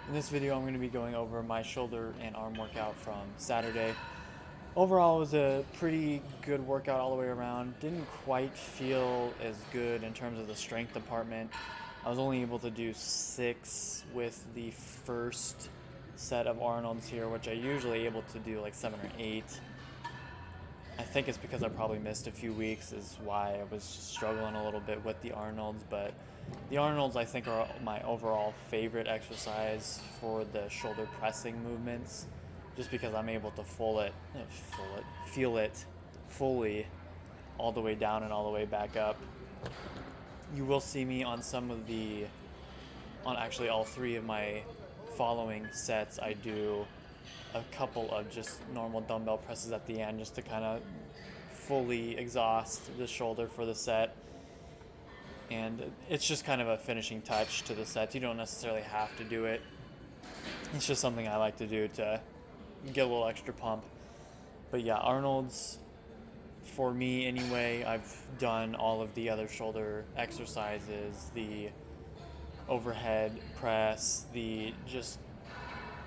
In this video, I'm going to be going over my shoulder and arm workout from Saturday. Overall, it was a pretty good workout all the way around. Didn't quite feel as good in terms of the strength department. I was only able to do 6 with the first set of Arnold's here, which I usually able to do like 7 or 8. I think it's because I probably missed a few weeks is why I was struggling a little bit with the Arnold's, but the Arnold's I think are my overall favorite exercise for the shoulder pressing movements, just because I'm able to feel it fully all the way down and all the way back up. You will see me on on actually all 3 of my following sets. I do a couple of just normal dumbbell presses at the end just to kind of fully exhaust the shoulder for the set. And it's just kind of a finishing touch to the sets. You don't necessarily have to do it. It's just something I like to do to get a little extra pump. But yeah, Arnold's, for me anyway, I've done all of the other shoulder exercises, the overhead press, the just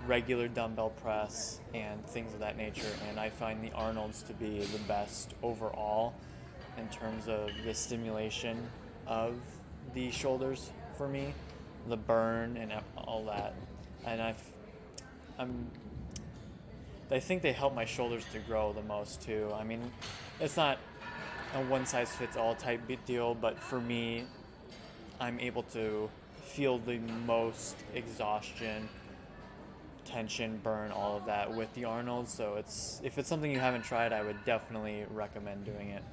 regular dumbbell press, and things of that nature. And I find the Arnold's to be the best overall in terms of the stimulation of the shoulders for me, the burn and all that. And I'm, I think they help my shoulders to grow the most too. I mean, it's not a one size fits all type deal, but for me, I'm able to feel the most exhaustion, tension, burn, all of that with the Arnold. So if it's something you haven't tried, I would definitely recommend doing it.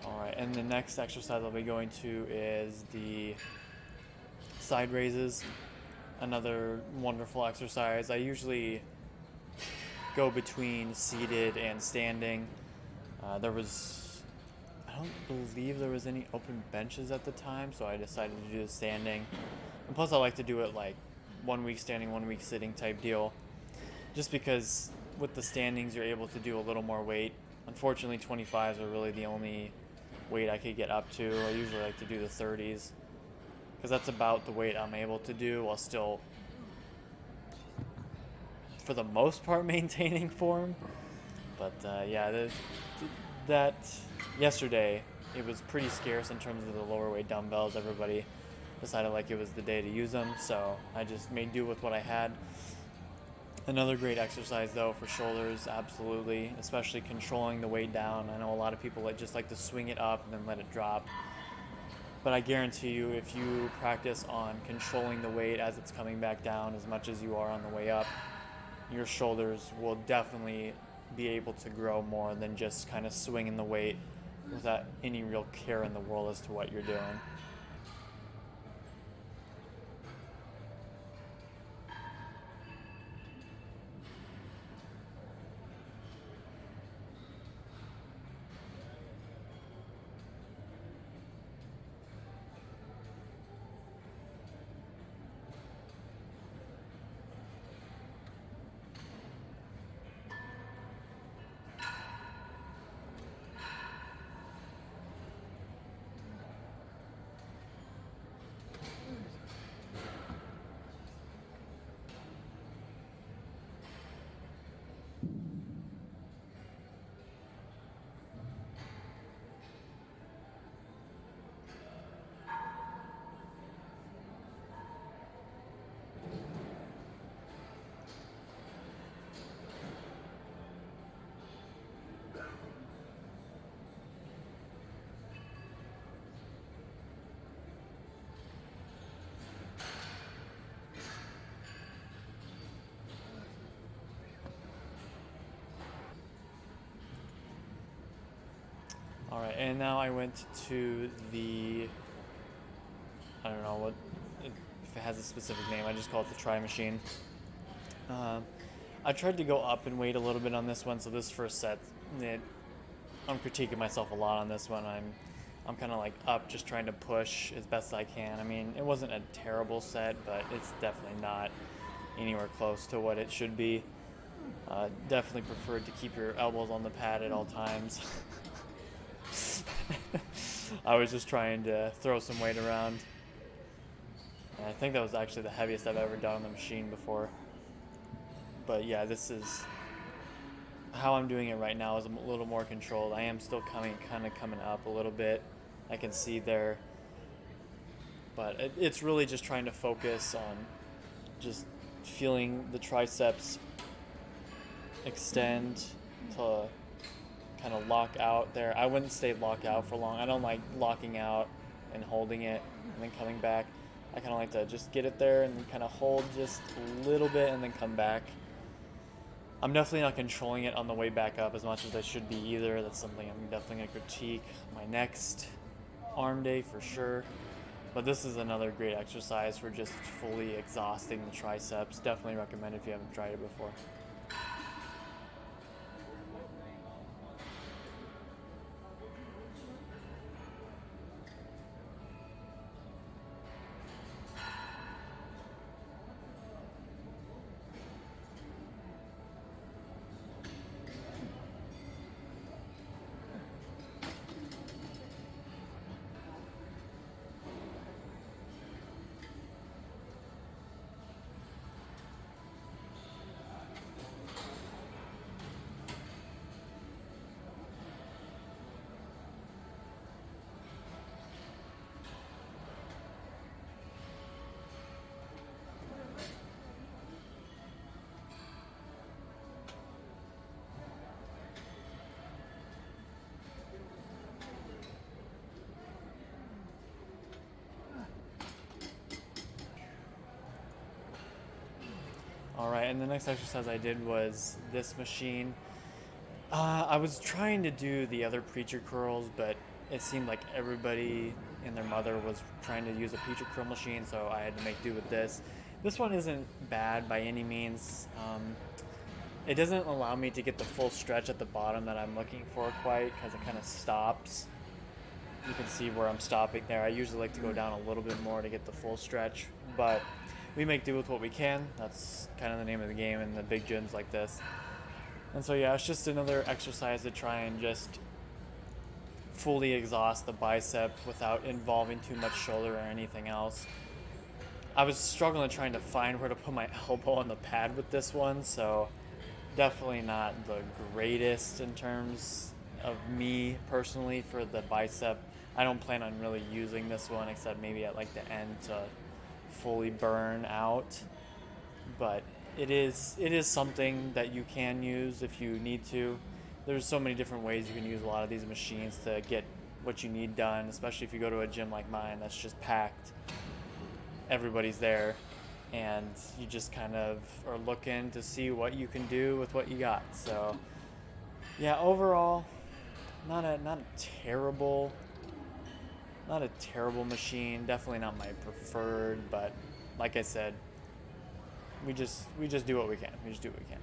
All right, and the next exercise I'll be going to is the side raises. Another wonderful exercise. I usually go between seated and standing. I don't believe there was any open benches at the time, so I decided to do the standing. And plus, I like to do it like 1 week standing, 1 week sitting type deal, just because with the standings you're able to do a little more weight. Unfortunately, 25s are really the only weight I could get up to. I usually like to do the 30s because that's about the weight I'm able to do while still, for the most part, maintaining form. But yeah, that yesterday it was pretty scarce in terms of the lower weight dumbbells. Everybody decided like it was the day to use them, so I just made do with what I had. Another great exercise though for shoulders, absolutely, especially controlling the weight down. I know a lot of people that just like to swing it up and then let it drop. But I guarantee you, if you practice on controlling the weight as it's coming back down as much as you are on the way up, your shoulders will definitely be able to grow more than just kind of swinging the weight without any real care in the world as to what you're doing. All right, and now I went to the, I don't know what, if it has a specific name, I just call it the try machine. Um, I tried to go up and weight a little bit on this one, so this first set, it, I'm critiquing myself a lot on this one. I'm kind of like up, just trying to push as best I can. I mean, it wasn't a terrible set, but it's definitely not anywhere close to what it should be. Definitely preferred to keep your elbows on the pad at all times. I was just trying to throw some weight around. And I think that was actually the heaviest I've ever done on the machine before. But yeah, this is how I'm doing it right now is a little more controlled. I am still kind of coming up a little bit. I can see there, but it's really just trying to focus on just feeling the triceps extend to kind of lock out there. I wouldn't stay locked out for long. I don't like locking out and holding it and then coming back. I kind of like to just get it there and then kind of hold just a little bit and then come back. I'm definitely not controlling it on the way back up as much as I should be either. That's something I'm definitely going to critique my next arm day for sure. But this is another great exercise for just fully exhausting the triceps. Definitely recommend if you haven't tried it before. All right, and the next exercise I did was this machine. I was trying to do the other preacher curls, but it seemed like everybody and their mother was trying to use a preacher curl machine, so I had to make do with this. This one isn't bad by any means. It doesn't allow me to get the full stretch at the bottom that I'm looking for quite, because it kind of stops. You can see where I'm stopping there. I usually like to go down a little bit more to get the full stretch, but we make do with what we can. That's kind of the name of the game in the big gyms like this. And so yeah, it's just another exercise to try and just fully exhaust the bicep without involving too much shoulder or anything else. I was struggling trying to find where to put my elbow on the pad with this one, so definitely not the greatest in terms of me personally for the bicep. I don't plan on really using this one except maybe at like the end to fully burn out, but it is something that you can use if you need to. There's so many different ways you can use a lot of these machines to get what you need done, especially if you go to a gym like mine that's just packed. Everybody's there, and you just kind of are looking to see what you can do with what you got. So yeah, overall, not a terrible machine. Definitely not my preferred, but like I said, we just do what we can. We just do what we can.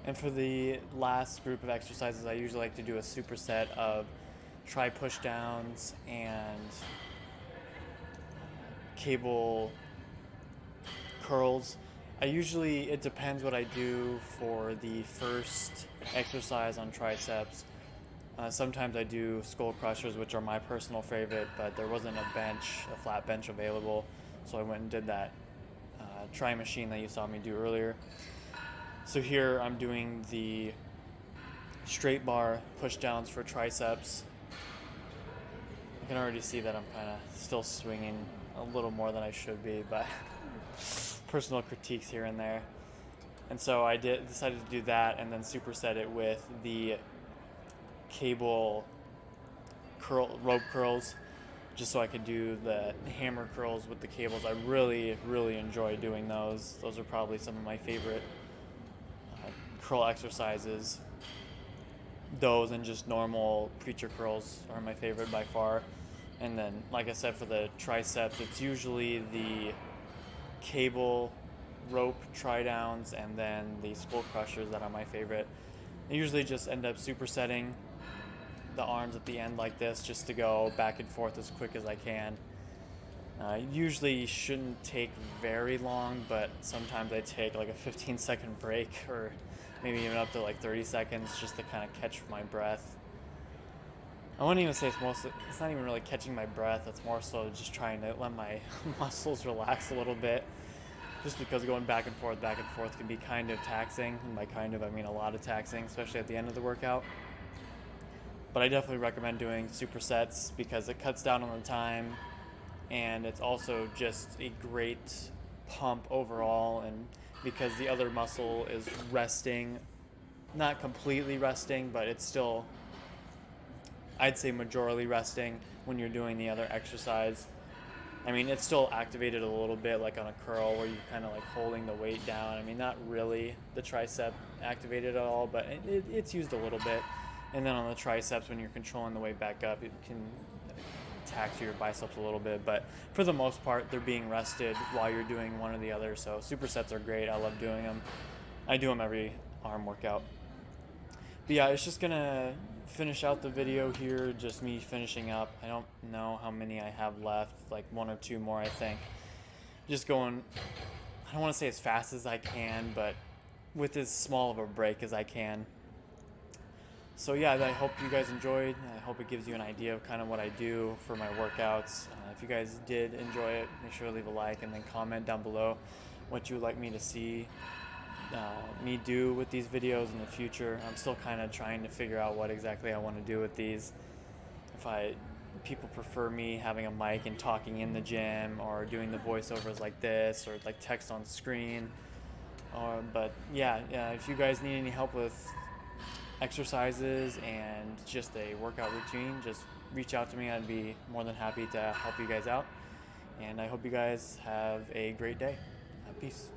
And for the last group of exercises, I usually like to do a superset of tri push downs and cable curls. It depends what I do for the first exercise on triceps. Sometimes I do skull crushers, which are my personal favorite, but there wasn't a flat bench available, so I went and did that tri machine that you saw me do earlier. So here I'm doing the straight bar push downs for triceps. You can already see that I'm kind of still swinging a little more than I should be, but personal critiques here and there. And so I decided to do that and then superset it with the cable rope curls, just so I could do the hammer curls with the cables. I really, really enjoy doing those. Those are probably some of my favorite curl exercises. Those and just normal preacher curls are my favorite by far. And then, like I said, for the triceps, it's usually the cable rope tri downs and then the skull crushers that are my favorite. I usually just end up supersetting the arms at the end like this, just to go back and forth as quick as I can. Usually shouldn't take very long, but sometimes I take like a 15-second break, or maybe even up to like 30 seconds, just to kind of catch my breath. I wouldn't even say it's not even really catching my breath. It's more so just trying to let my muscles relax a little bit, just because going back and forth can be kind of taxing. And by kind of, I mean a lot of taxing, especially at the end of the workout. But I definitely recommend doing supersets because it cuts down on the time, and it's also just a great pump overall. And because the other muscle is resting, not completely resting, but it's still, I'd say, majorly resting when you're doing the other exercise. I mean, it's still activated a little bit, like on a curl where you're kind of like holding the weight down. I mean, not really the tricep activated at all, but it's used a little bit. And then on the triceps, when you're controlling the weight back up, it can tax your biceps a little bit. But for the most part, they're being rested while you're doing one or the other. So supersets are great. I love doing them. I do them every arm workout. But yeah, it's just gonna finish out the video here, just me finishing up. I don't know how many I have left, like 1 or 2 more, I think. Just going, I don't want to say as fast as I can, but with as small of a break as I can. So yeah, I hope you guys enjoyed. I hope it gives you an idea of kind of what I do for my workouts. If you guys did enjoy it, make sure to leave a like and then comment down below what you would like me to see me do with these videos in the future. I'm still kind of trying to figure out what exactly I want to do with these. People prefer me having a mic and talking in the gym, or doing the voiceovers like this, or like text on screen. But yeah, if you guys need any help with exercises and just a workout routine, just reach out to me. I'd be more than happy to help you guys out. And I hope you guys have a great day. Peace.